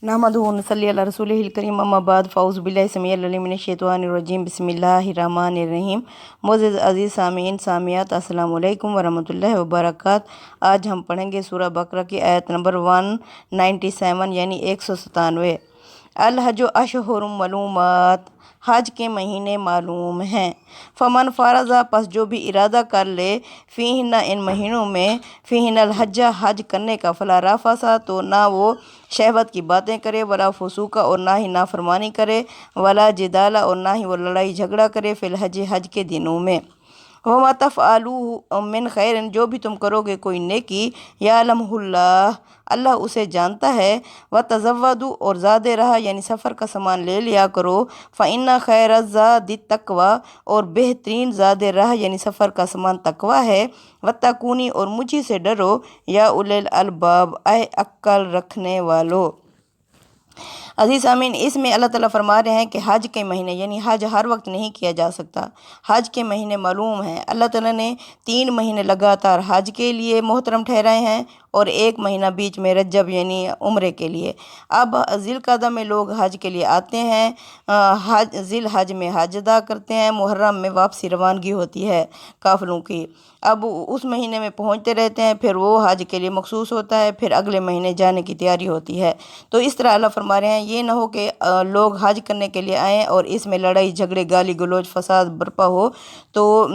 نحمدہ و نصلی علی رسولہ الکریم اما بعد فاعوذ باللہ السمیع العلیم من الشیطان الرجیم بسم اللہ الرحمن الرحیم۔ معزز عزیز سامعین سامعات السلام علیکم ورحمۃ اللہ وبرکاتہ۔ آج ہم پڑھیں گے سورہ بقرہ کی آیت نمبر 197 یعنی 197۔ الحج اشہر معلومات، حج کے مہینے معلوم ہیں۔ فمن فرضا، پس جو بھی ارادہ کر لے، فیہن ان مہینوں میں، فیہن الحج حج کرنے کا، فلا رفثا تو نہ وہ شہوت کی باتیں کرے، ولا فسوق اور نہ ہی نافرمانی کرے، ولا جدال اور نہ ہی وہ لڑائی جھگڑا کرے، فی الحج حج کے دنوں میں۔ وما تفعلوا من خیر، جو بھی تم کرو گے کوئی نیکی، یعلمہ اللہ، اللہ اسے جانتا ہے، وتزودوا اور زیادہ رہا یعنی سفر کا سامان لے لیا کرو، فإن خیر الزاد التقوی، اور بہترین زیادہ رہا یعنی سفر کا سامان تقوی ہے، واتقونی اور مجھے سے ڈرو، یا اولی الالباب اے عقل رکھنے والو۔ عزیز سامعین، اس میں اللہ تعالیٰ فرما رہے ہیں کہ حج کے مہینے یعنی حج ہر وقت نہیں کیا جا سکتا، حج کے مہینے معلوم ہیں۔ اللہ تعالیٰ نے 3 مہینے لگاتار حج کے لیے محترم ٹھہرائے ہیں اور 1 مہینہ بیچ میں رجب یعنی عمرے کے لیے۔ اب ذی القعدہ میں لوگ حج کے لیے آتے ہیں، ذی الحج میں حج ادا کرتے ہیں، محرم میں واپسی روانگی ہوتی ہے قافلوں کی۔ اب اس مہینے میں پہنچتے رہتے ہیں، پھر وہ حج کے لیے مخصوص ہوتا ہے، پھر اگلے مہینے جانے کی تیاری ہوتی ہے۔ تو اس طرح اللہ فرما رہے ہیں یہ نہ ہو کہ لوگ حج کرنے کے لیے آئیں اور اس میں لڑائی جھگڑے گالی گلوچ فساد برپا ہو۔ تو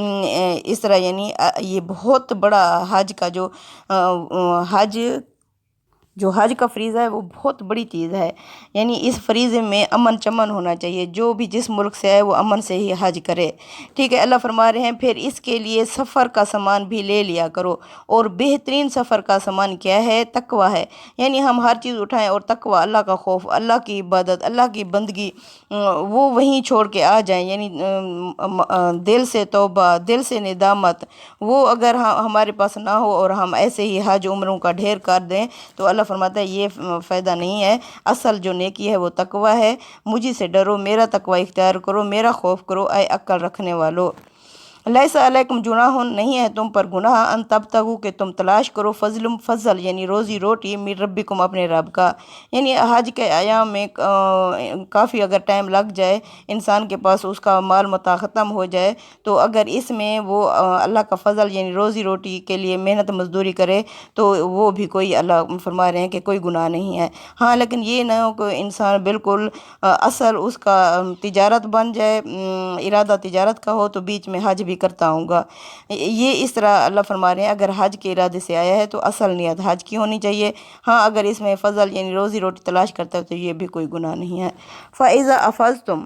اس طرح یعنی یہ بہت بڑا حج کا جو حج کا فریضہ ہے وہ بہت بڑی چیز ہے، یعنی اس فریضے میں امن چمن ہونا چاہیے، جو بھی جس ملک سے آئے وہ امن سے ہی حج کرے، ٹھیک ہے۔ اللہ فرما رہے ہیں پھر اس کے لیے سفر کا سامان بھی لے لیا کرو، اور بہترین سفر کا سامان کیا ہے؟ تقوی ہے، یعنی ہم ہر چیز اٹھائیں اور تقوی، اللہ کا خوف، اللہ کی عبادت، اللہ کی بندگی، وہ وہیں چھوڑ کے آ جائیں، یعنی دل سے توبہ، دل سے ندامت، وہ اگر ہمارے پاس نہ ہو اور ہم ایسے ہی حج عمروں کا ڈھیر کر دیں تو اللہ فرماتا ہے یہ فائدہ نہیں ہے۔ اصل جو نیکی ہے وہ تقوی ہے، مجھے سے ڈرو، میرا تقوی اختیار کرو، میرا خوف کرو اے عقل رکھنے والو۔ لیس علیکم جناح، نہیں ہے تم پر گناہ، ان تبتغوا کہ تم تلاش کرو، فضل یعنی روزی روٹی، من ربکم اپنے رب کا، یعنی حج کے ایام میں کافی اگر ٹائم لگ جائے، انسان کے پاس اس کا مال متاع ختم ہو جائے، تو اگر اس میں وہ اللہ کا فضل یعنی روزی روٹی کے لیے محنت مزدوری کرے تو وہ بھی کوئی، اللہ فرما رہے ہیں کہ کوئی گناہ نہیں ہے۔ ہاں لیکن یہ نہ ہو کہ انسان بالکل اصل اس کا تجارت بن جائے، ارادہ تجارت کا ہو تو بیچ میں حج بھی کرتا ہوں گا، یہ اس طرح اللہ فرما رہے ہیں اگر حج کے ارادے سے آیا ہے تو اصل نیت حج کی ہونی چاہیے۔ ہاں اگر اس میں فضل یعنی روزی روٹی تلاش کرتا ہے تو یہ بھی کوئی گناہ نہیں ہے۔ فَإِذَا أَفَضْتُمْ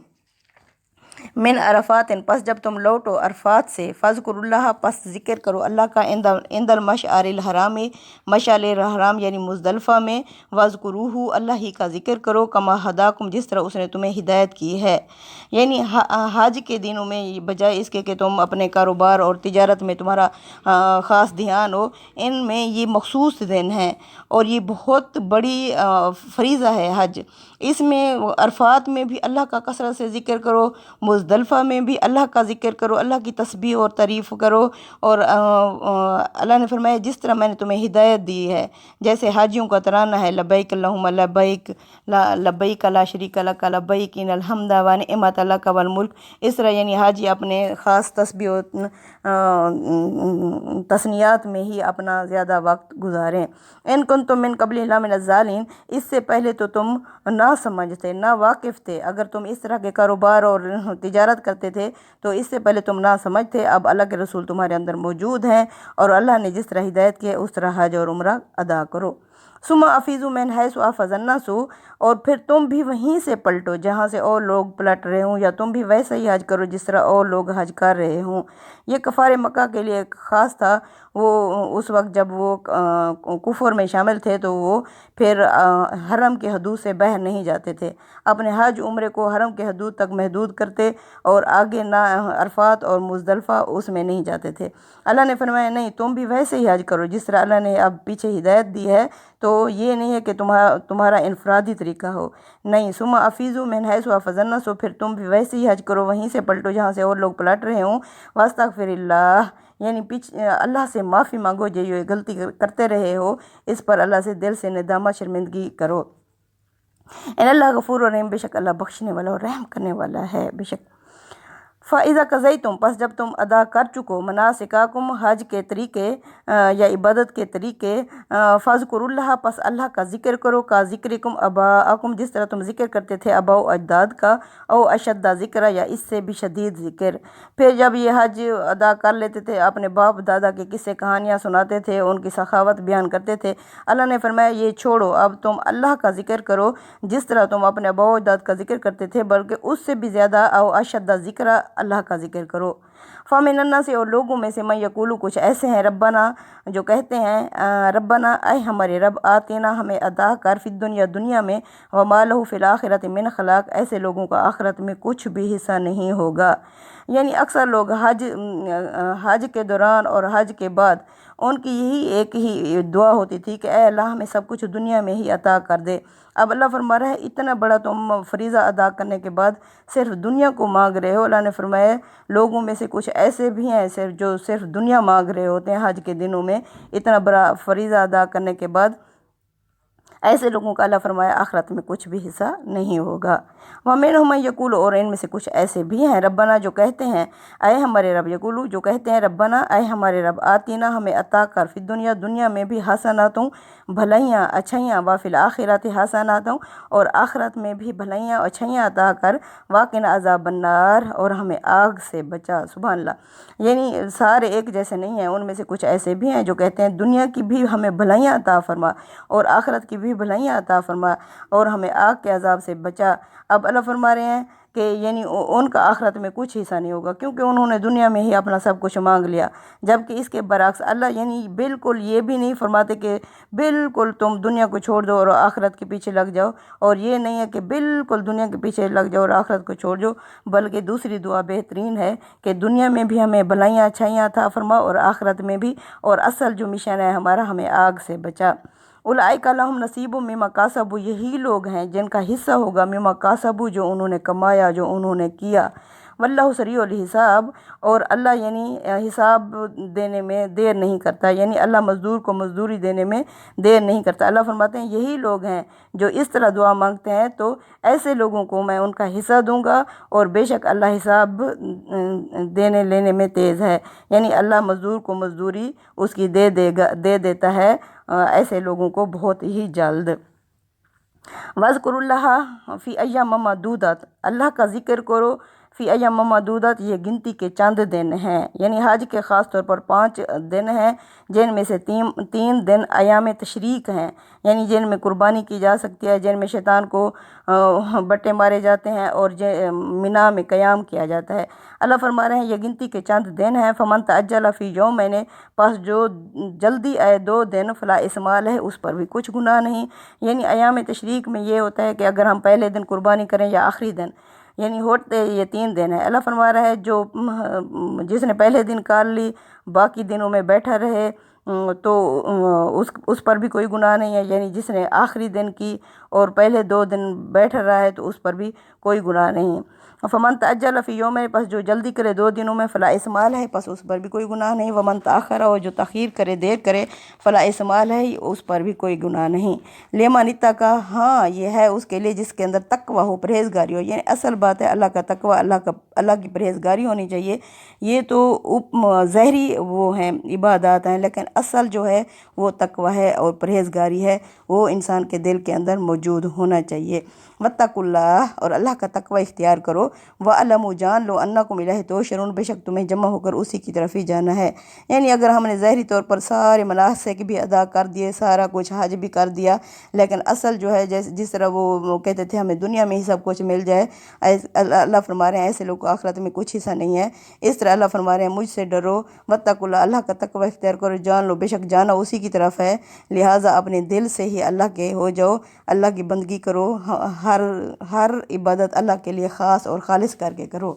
من عرفات، پس جب تم لوٹو عرفات سے، فاذکروا اللہ، پس ذکر کرو اللہ کا، عند المشعر الحرام، مشعر الحرام یعنی مزدلفہ میں، واذکروہ، اللہ ہی کا ذکر کرو، کما ہداکم، جس طرح اس نے تمہیں ہدایت کی ہے، یعنی حج کے دنوں میں بجائے اس کے کہ تم اپنے کاروبار اور تجارت میں تمہارا خاص دھیان ہو، ان میں یہ مخصوص دن ہیں اور یہ بہت بڑی فریضہ ہے حج۔ اس میں عرفات میں بھی اللہ کا کثرت سے ذکر کرو، مزدلفہ میں بھی اللہ کا ذکر کرو، اللہ کی تسبیح اور تعریف کرو، اور اللہ نے فرمایا جس طرح میں نے تمہیں ہدایت دی ہے، جیسے حاجیوں کا ترانہ ہے، لبیک اللہم لبیک، لبیک لا شریک لک لبیک ان الحمد ونعمت لک والملک، اس طرح یعنی حاجی اپنے خاص تسبیح و تثنیات میں ہی اپنا زیادہ وقت گزاریں۔ ان کنتم من قبل لمن الضالین، اس سے پہلے تو تم نہ سمجھتے، نہ واقف تھے، اگر تم اس طرح کے کاروبار اور تجارت کرتے تھے تو اس سے پہلے تم نہ سمجھتے، اب اللہ کے رسول تمہارے اندر موجود ہیں اور اللہ نے جس طرح ہدایت کی ہے اس طرح حج اور عمرہ ادا کرو۔ ثم افیضوا من حیث افاض الناس، اور پھر تم بھی وہیں سے پلٹو جہاں سے اور لوگ پلٹ رہے ہوں، یا تم بھی ویسا ہی حج کرو جس طرح اور لوگ حج کر رہے ہوں۔ یہ کفار مکہ کے لیے خاص تھا، وہ اس وقت جب وہ کفر میں شامل تھے تو وہ پھر حرم کے حدود سے باہر نہیں جاتے تھے، اپنے حج عمرے کو حرم کے حدود تک محدود کرتے اور آگے نہ عرفات اور مزدلفہ اس میں نہیں جاتے تھے۔ اللہ نے فرمایا نہیں، تم بھی ویسے ہی حج کرو جس طرح اللہ نے اب پیچھے ہدایت دی ہے، تو یہ نہیں ہے کہ تمہارا انفرادی طریقہ ہو، نہیں۔ ثم افیضوا من حیث افاض الناس، پھر تم بھی ویسے ہی حج کرو، وہیں سے پلٹو جہاں سے اور لوگ پلٹ رہے ہوں، واستغفر اللہ، یعنی اللہ سے معافی مانگو، جو یہ غلطی کرتے رہے ہو اس پر اللہ سے دل سے ندامت شرمندگی کرو۔ ان اللہ غفور رحیم، بے شک اللہ بخشنے والا اور رحم کرنے والا ہے بے شک۔ فَإِذَا قَضَيْتُمْ، پس جب تم ادا کر چکو مناسککم حج کے طریقے یا عبادت کے طریقے، فَاذْكُرُوا اللَّهَ، پس اللہ کا ذکر کرو، کا ذکرکم آباءکم، جس طرح تم ذکر کرتے تھے آباء و اجداد کا، او اشد ذکر، یا اس سے بھی شدید ذکر۔ پھر جب یہ حج ادا کر لیتے تھے، اپنے باپ دادا کے قصے کہانیاں سناتے تھے، ان کی سخاوت بیان کرتے تھے، اللہ نے فرمایا یہ چھوڑو، اب تم اللہ کا ذکر کرو جس طرح تم اپنے آباء و اجداد کا ذکر کرتے تھے، بلکہ اس سے بھی زیادہ، او اشد ذکر، اللہ کا ذکر کرو۔ فَمِنَ النَّاسِ، اور لوگوں میں سے، من یقولو، کچھ ایسے ہیں، ربنا، جو کہتے ہیں ربنا، اے ہمارے رب، آتینا، ہمیں عطا کر، فی الدنیا، دنیا میں، وما لہ فی الآخرۃ من خلاق، ایسے لوگوں کا آخرت میں کچھ بھی حصہ نہیں ہوگا۔ یعنی اکثر لوگ حج کے دوران اور حج کے بعد ان کی یہی ایک ہی دعا ہوتی تھی کہ اے اللہ ہمیں سب کچھ دنیا میں ہی عطا کر دے۔ اب اللہ فرما رہا ہے اتنا بڑا تم فریضہ ادا کرنے کے بعد صرف دنیا کو مانگ رہے ہو۔ اللہ نے فرمایا لوگوں میں سے کچھ ایسے بھی ہیں جو صرف دنیا مانگ رہے ہوتے ہیں حج کے دنوں میں، اتنا بڑا فریضہ ادا کرنے کے بعد ایسے لوگوں کا اللہ فرمایا آخرت میں کچھ بھی حصہ نہیں ہوگا۔ وَمِنْهُم مَن یقول، اور ان میں سے کچھ ایسے بھی ہیں، ربنا، جو کہتے ہیں اے ہمارے رب، یقولو، جو کہتے ہیں ربنا، اے ہمارے رب، آتینا، ہمیں عطا کر، فی الدنیا، دنیا میں بھی، حسناتوں، بھلائیاں، اچھائیاں، وفی الآخرۃ حسناتوں، اور آخرت میں بھی بھلائیاں، اچھائیاں عطا کر، وقنا عذاب النار، اور ہمیں آگ سے بچا۔ سبحان اللہ، یعنی سارے ایک جیسے نہیں ہیں، ان میں سے کچھ ایسے بھی ہیں جو کہتے ہیں دنیا کی بھی ہمیں بھلائیاں عطا فرما اور آخرت کی بھی بھلائیاں عطا فرما اور ہمیں آگ کے عذاب سے بچا۔ اب اللہ فرما رہے ہیں کہ یعنی ان کا آخرت میں کچھ حصہ نہیں ہوگا، کیونکہ انہوں نے دنیا میں ہی اپنا سب کچھ مانگ لیا، جبکہ اس کے برعکس اللہ یعنی بالکل یہ بھی نہیں فرماتے کہ بالکل تم دنیا کو چھوڑ دو اور آخرت کے پیچھے لگ جاؤ، اور یہ نہیں ہے کہ بالکل دنیا کے پیچھے لگ جاؤ اور آخرت کو چھوڑ جاؤ، بلکہ دوسری دعا بہترین ہے کہ دنیا میں بھی ہمیں بھلائیاں اچھائیاں عطا فرما اور آخرت میں بھی، اور اصل جو مشن ہے ہمارا، ہمیں آگ سے بچا۔ اولئک لہم نصیب مما کسبوا، یہی لوگ ہیں جن کا حصہ ہوگا مما کسبوا، جو انہوں نے کمایا، جو انہوں نے کیا۔ واللہ سریع الحساب، اور اللہ یعنی حساب دینے میں دیر نہیں کرتا، یعنی اللہ مزدور کو مزدوری دینے میں دیر نہیں کرتا۔ اللہ فرماتے ہیں یہی لوگ ہیں جو اس طرح دعا مانگتے ہیں، تو ایسے لوگوں کو میں ان کا حصہ دوں گا، اور بے شک اللہ حساب دینے لینے میں تیز ہے، یعنی اللہ مزدور کو مزدوری اس کی دے دیتا ہے ایسے لوگوں کو بہت ہی جلد۔ وَاذْكُرُوا اللَّهَ فِي أَيَّامٍ مَّعْدُودَاتٍ، اللہ کا ذکر کرو فی ایام معدودات، یہ گنتی کے چند دن ہیں، یعنی حج کے خاص طور پر 5 دن ہیں، جن میں سے 3 دن ایام تشریق ہیں، یعنی جن میں قربانی کی جا سکتی ہے، جن میں شیطان کو بٹے مارے جاتے ہیں، اور منا میں قیام کیا جاتا ہے۔ اللہ فرما رہے ہیں یہ گنتی کے چند دن ہیں، فمن تعجل فی یومین، پس جو جلدی آئے 2 دن، فلا اثم علیہ، اس پر بھی کچھ گناہ نہیں۔ یعنی ایام تشریق میں یہ ہوتا ہے کہ اگر ہم پہلے دن قربانی کریں یا آخری دن، یعنی ہوتے یہ 3 دن ہے۔ اللہ فرما رہا ہے جس نے پہلے دن کر لی، باقی دنوں میں بیٹھا رہے، تو اس پر بھی کوئی گناہ نہیں ہے، یعنی جس نے آخری دن کی اور پہلے 2 دن بیٹھا رہا ہے تو اس پر بھی کوئی گناہ نہیں۔ فمن تعجل فی یومین، پس جو جلدی کرے 2 دنوں میں، فلا اثم علیہ، پس اس پر بھی کوئی گناہ نہیں۔ ومن تاخر، اور جو تاخیر کرے، دیر کرے، فلا اثم علیہ، اس پر بھی کوئی گناہ نہیں۔ لمن اتقی، ہاں یہ ہے اس کے لیے جس کے اندر تقوی ہو، پرہیزگاری ہو، یعنی اصل بات ہے اللہ کا تقوی، اللہ کی پرہیزگاری ہونی چاہیے۔ یہ تو ظاہری وہ ہیں عبادات ہیں، لیکن اصل جو ہے وہ تقوی ہے اور پرہیزگاری ہے، وہ انسان کے دل کے اندر موجود ہونا چاہیے۔ واتقوا اللہ، اور اللہ کا تقوی اختیار کرو، وَاعْلَمُوا، جان لو، انکم الیہ تحشرون، بے شک تمہیں جمع ہو کر اسی کی طرف ہی جانا ہے۔ یعنی اگر ہم نے ظاہری طور پر سارے مناسک بھی ادا کر دیے، سارا کچھ حج بھی کر دیا، لیکن اصل جو ہے جس طرح وہ کہتے تھے ہمیں دنیا میں ہی سب کچھ مل جائے، اللہ فرما رہے ہیں ایسے لوگ کو آخرت میں کچھ حصہ نہیں ہے۔ اس طرح اللہ فرما رہے ہیں مجھ سے ڈرو، واتقوا اللہ، اللہ کا تقوی اختیار کرو، جان لو، بے شک جانا اسی کی طرف ہے، لہٰذا اپنے دل سے ہی اللہ کے ہو جاؤ، اللہ کی بندگی کرو، ہر عبادت اللہ کے لیے خاص اور خالص کر کے کرو۔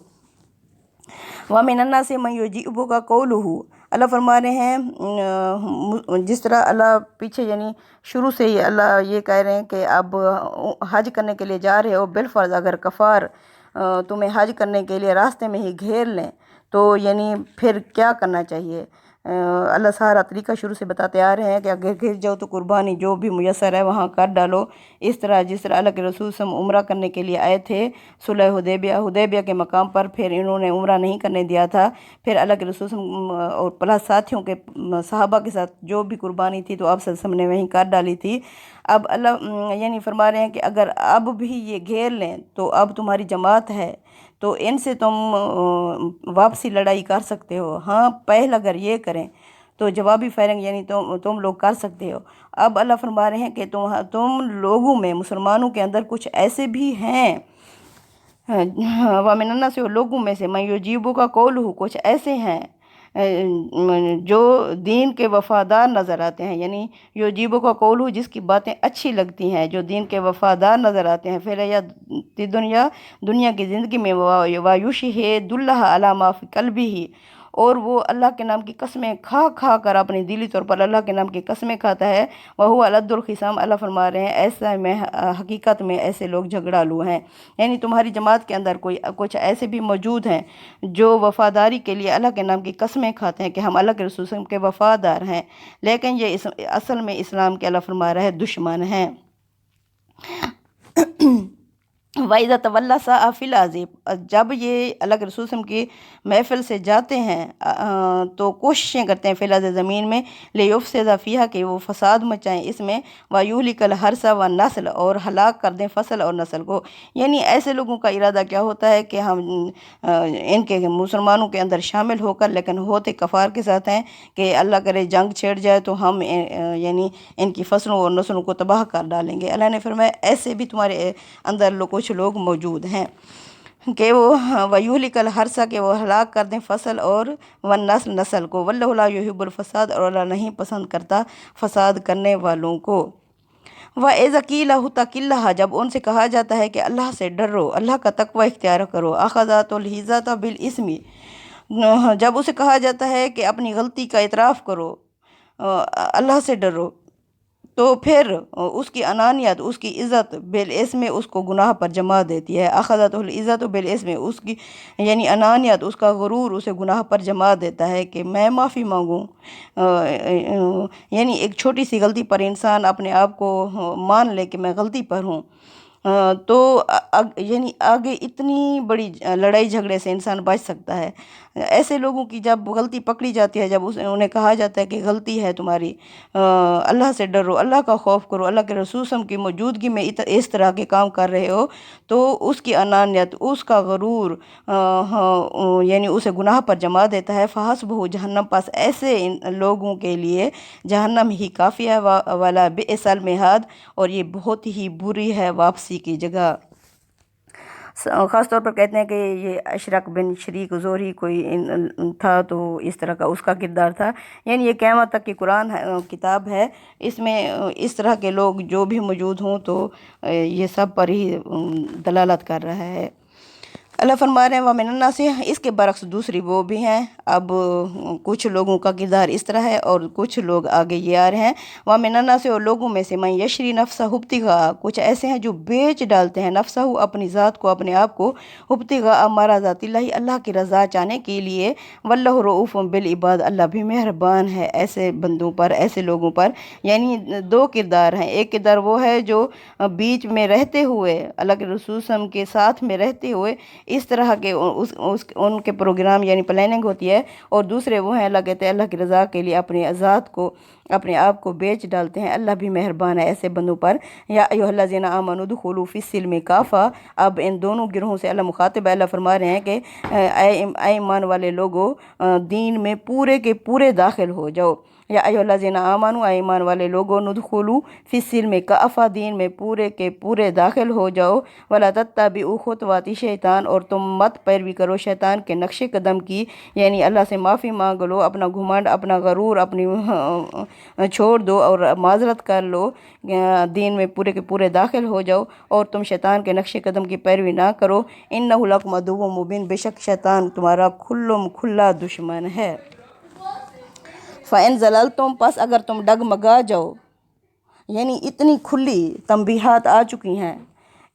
وَمِنَ النَّاسِ مَن يُعْجِبُكَ قَوْلُهُ، اللہ فرما رہے ہیں جس طرح اللہ پیچھے یعنی شروع سے ہی اللہ یہ کہہ رہے ہیں کہ اب حج کرنے کے لیے جا رہے ہو، بالفرض اگر کفار تمہیں حج کرنے کے لیے راستے میں ہی گھیر لیں تو یعنی پھر کیا کرنا چاہیے؟ اللہ سارا طریقہ شروع سے بتاتے آ رہے ہیں کہ اگر گر جاؤ تو قربانی جو بھی میسر ہے وہاں کر ڈالو، اس طرح جس طرح اللہ کے رسول صلی اللہ علیہ وسلم عمرہ کرنے کے لیے آئے تھے صلح حدیبیہ کے مقام پر، پھر انہوں نے عمرہ نہیں کرنے دیا تھا، پھر اللہ کے رسول صلی اللہ علیہ وسلم اور پلس ساتھیوں کے صحابہ کے ساتھ جو بھی قربانی تھی تو آپ صلی اللہ علیہ وسلم نے وہیں کر ڈالی تھی۔ اب اللہ یعنی فرما رہے ہیں کہ اگر اب بھی یہ گھیر لیں تو اب تمہاری جماعت ہے تو ان سے تم واپسی لڑائی کر سکتے ہو، ہاں پہل اگر یہ کریں تو جوابی فائرنگ یعنی تم لوگ کر سکتے ہو۔ اب اللہ فرما رہے ہیں کہ تم لوگوں میں مسلمانوں کے اندر کچھ ایسے بھی ہیں، وَمِنَ النَّاسِ لوگوں میں سے مَن يُجِيبُكَ قَوْلُهُ کچھ ایسے ہیں جو دین کے وفادار نظر آتے ہیں، یعنی یجیبو کا قول ہو جس کی باتیں اچھی لگتی ہیں، جو دین کے وفادار نظر آتے ہیں، پھر یا دنیا کی زندگی میں وَيُشْهِدُ اللَّهَ عَلَى مَا فِي قَلْبِهِ اور وہ اللہ کے نام کی قسمیں کھا کر اپنی دلی طور پر اللہ کے نام کی قسمیں کھاتا ہے، وَهُوَ أَلَدُّ الْخِصَامِ اللہ فرما رہے ہیں ایسا میں حقیقت میں ایسے لوگ جھگڑالو ہیں، یعنی تمہاری جماعت کے اندر کچھ ایسے بھی موجود ہیں جو وفاداری کے لیے اللہ کے نام کی قسمیں کھاتے ہیں کہ ہم اللہ کے رسول صلی اللہ علیہ وسلم کے وفادار ہیں، لیکن یہ اصل میں اسلام کے اللہ فرما رہے دشمن ہیں۔ وَإِذَا تَوَلَّى سَعَىٰ فِي الْأَرْضِ جب یہ اللہ کے رسول صلی اللہ علیہ وسلم کی محفل سے جاتے ہیں تو کوششیں کرتے ہیں فی الارض زمین میں، لِيُفْسِدَ فِيهَا کہ وہ فساد مچائیں اس میں، وَيُهْلِكَ الْحَرْثَ وَالنَّسْلَ اور ہلاک کر دیں فصل اور نسل کو، یعنی ایسے لوگوں کا ارادہ کیا ہوتا ہے کہ ہم ان کے مسلمانوں کے اندر شامل ہو کر لیکن ہوتے کفار کے ساتھ ہیں کہ اللہ کرے جنگ چھڑ جائے تو ہم یعنی ان کی فصلوں اور نسلوں کو تباہ کر ڈالیں گے۔ اللہ نے فرمایا ایسے بھی تمہارے اندر کچھ لوگ موجود ہیں کہ وہ وَيُهْلِكَ الْحَرْثَ کہ وہ ہلاک کر دیں فصل اور وَالنَّسْلَ نسل کو، وَاللَّهُ لَا يُحِبُّ الْفَسَادَ اور اللہ نہیں پسند کرتا فساد کرنے والوں کو۔ وَإِذَا قِيلَ اتَّقِ اللَّهَ جب ان سے کہا جاتا ہے کہ اللہ سے ڈرو، اللہ کا تقوی اختیار کرو، أَخَذَتْ الْعِزَّةَ بِالْإِثْمِ جب اسے کہا جاتا ہے کہ اپنی غلطی کا اعتراف کرو، اللہ سے ڈرو، تو پھر اس کی انانیت اس کی عزت بالاسم اس کو گناہ پر جما دیتی ہے، اخذت العزت بالاسم اس کی یعنی انانیت اس کا غرور اسے گناہ پر جما دیتا ہے کہ میں معافی مانگوں، یعنی ایک چھوٹی سی غلطی پر انسان اپنے آپ کو مان لے کہ میں غلطی پر ہوں، تو یعنی آگے اتنی بڑی لڑائی جھگڑے سے انسان بچ سکتا ہے۔ ایسے لوگوں کی جب غلطی پکڑی جاتی ہے، جب انہیں کہا جاتا ہے کہ غلطی ہے تمہاری، اللہ سے ڈرو، اللہ کا خوف کرو، اللہ کے رسول صلی اللہ علیہ وسلم کی موجودگی میں اس طرح کے کام کر رہے ہو، تو اس کی انانیت اس کا غرور یعنی اسے گناہ پر جما دیتا ہے، فحسبہ جہنم پس ایسے لوگوں کے لیے جہنم ہی کافی ہے، ولا بئس المہاد اور یہ بہت ہی بری ہے واپسی کی جگہ۔ خاص طور پر کہتے ہیں کہ یہ اشرق بن شریک زہری کوئی تھا تو اس طرح کا اس کا کردار تھا، یعنی یہ قیامت تک کی قرآن کتاب ہے، اس میں اس طرح کے لوگ جو بھی موجود ہوں تو یہ سب پر ہی دلالت کر رہا ہے۔ اللہ فرما رہے ہیں وَمِنَ النَّاسِ اس کے برعکس دوسری وہ بھی ہیں، اب کچھ لوگوں کا کردار اس طرح ہے اور کچھ لوگ آگے یہ آ رہے ہیں، وَمِنَ النَّاسِ اور لوگوں میں سے مَن یشری نفسہ ابتغاء کچھ ایسے ہیں جو بیچ ڈالتے ہیں نفسہ اپنی ذات کو اپنے آپ کو، ابتغاء مرضات اللہ اللہ کی رضا چاہنے کے لیے، واللہ رؤوف بالعباد اللہ بھی مہربان ہے ایسے بندوں پر ایسے لوگوں پر، یعنی دو کردار ہیں، ایک کردار وہ ہے جو بیچ میں رہتے ہوئے اللہ کے رسول صلی اللہ علیہ وسلم کے ساتھ میں رہتے ہوئے اس طرح کے ان کے پروگرام یعنی پلاننگ ہوتی ہے، اور دوسرے وہ ہیں اللہ کہتے ہیں اللہ کی رضا کے لیے اپنی ذات کو اپنے آپ کو بیچ ڈالتے ہیں، اللہ بھی مہربان ہے ایسے بندوں پر۔ یا ایھا الذین آمنوا ادخلوا فی السلم کافہ اب ان دونوں گروہوں سے اللہ مخاطب ہے، اللہ فرما رہے ہیں کہ اے ایمان والے لوگو دین میں پورے کے پورے داخل ہو جاؤ، یا ایھا الذین آمنوا ایمان والے لوگوں ندخلوا فی السلم کافہ دین میں پورے کے پورے داخل ہو جاؤ، ولا تتبعوا خطوات شیطان اور تم مت پیروی کرو شیطان کے نقش قدم کی، یعنی اللہ سے معافی مانگ لو، اپنا گھمنڈ اپنا غرور اپنی چھوڑ دو اور معذرت کر لو، دین میں پورے کے پورے داخل ہو جاؤ اور تم شیطان کے نقش قدم کی پیروی نہ کرو، انہ لکم عدو مبین بے شک شیطان تمہارا کھلا دشمن ہے۔ فَإِن زَلَلْتُمْ پس اگر تم ڈگمگا جاؤ، یعنی اتنی کھلی تنبیہات آ چکی ہیں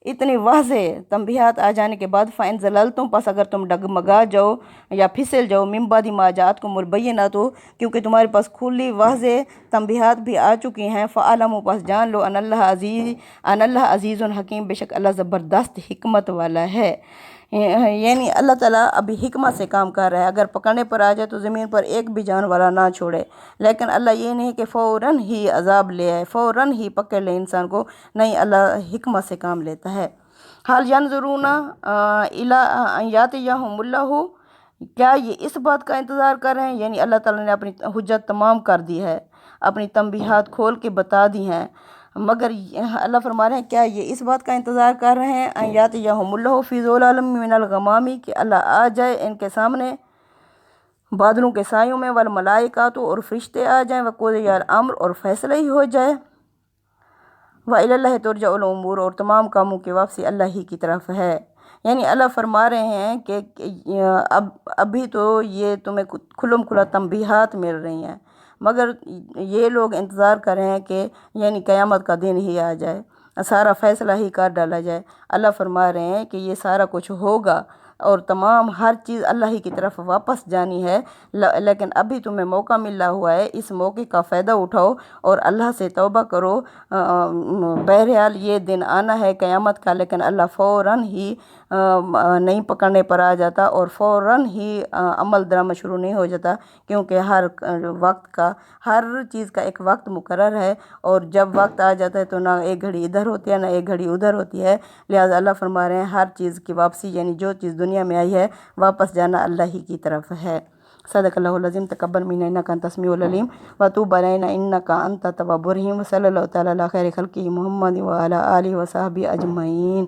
اتنی واضح تنبیہات آ جانے کے بعد فَإِن زَلَلْتُم، پس اگر تم ڈگمگا جاؤ یا پھسل جاؤ، مِن بَعْدِ مَا جَاءَتْكُمُ الْبَيِّنَاتُ، کیونکہ تمہارے پاس کھلی واضح تنبیہات بھی آ چکی ہیں، فَاعْلَمُوا، پس جان لو، ان اللہ عزیز حکیم، بے شک اللہ زبردست حکمت والا ہے۔ یعنی اللہ تعالیٰ ابھی حکمت سے کام کر رہا ہے، اگر پکڑنے پر آ جائے تو زمین پر ایک بھی جان والا نہ چھوڑے، لیکن اللہ یہ نہیں کہ فوراً ہی عذاب لے آئے، فوراً ہی پکڑ لے انسان کو، نہیں، اللہ حکمت سے کام لیتا ہے۔ حال ینظرون الی ان یاتیہم اللہ، کیا یہ اس بات کا انتظار کر رہے ہیں، یعنی اللہ تعالیٰ نے اپنی حجت تمام کر دی ہے، اپنی تنبیہات کھول کے بتا دی ہیں، مگر اللہ فرما رہے ہیں کیا یہ اس بات کا انتظار کر رہے ہیں ان یاتیہم اللہ فی ظلال من الغمام، کہ اللہ آ جائے ان کے سامنے بادلوں کے سایوں میں، والملائکۃ، اور فرشتے آ جائیں، وقضی الامر، اور فیصلہ ہی ہو جائے، وَإِلَى اللَّهِ تُرْجَعُ الْأُمُورُ، اور تمام کاموں کی واپسی اللہ ہی کی طرف ہے۔ یعنی اللہ فرما رہے ہیں کہ ابھی تو یہ تمہیں کھلم کھلا تنبیہات مل رہی ہیں، مگر یہ لوگ انتظار کر رہے ہیں کہ یعنی قیامت کا دن ہی آ جائے، سارا فیصلہ ہی کر ڈالا جائے۔ اللہ فرما رہے ہیں کہ یہ سارا کچھ ہوگا اور تمام ہر چیز اللہ ہی کی طرف واپس جانی ہے، لیکن ابھی تمہیں موقع ملا ہوا ہے، اس موقع کا فائدہ اٹھاؤ اور اللہ سے توبہ کرو۔ بہرحال یہ دن آنا ہے قیامت کا، لیکن اللہ فوراً ہی نہیں پکڑنے پر آ جاتا اور فوراً ہی عمل درآمد شروع نہیں ہو جاتا، کیونکہ ہر چیز کا ایک وقت مقرر ہے، اور جب وقت آ جاتا ہے تو نہ ایک گھڑی ادھر ہوتی ہے نہ ایک گھڑی ادھر ہوتی ہے، لہٰذا اللہ فرما رہے ہیں ہر چیز کی واپسی، یعنی جو چیز دنیا میں آئی ہے واپس جانا اللہ ہی کی طرف ہے۔ صدق اللہ العظیم، تقبل منا انک انت السمیع العلیم وتوب علینا انک انت التواب الرحیم، وصلی اللہ تعالیٰ علی خیر خلقہ محمد وعلی آلہ وصحبہ اجمعین۔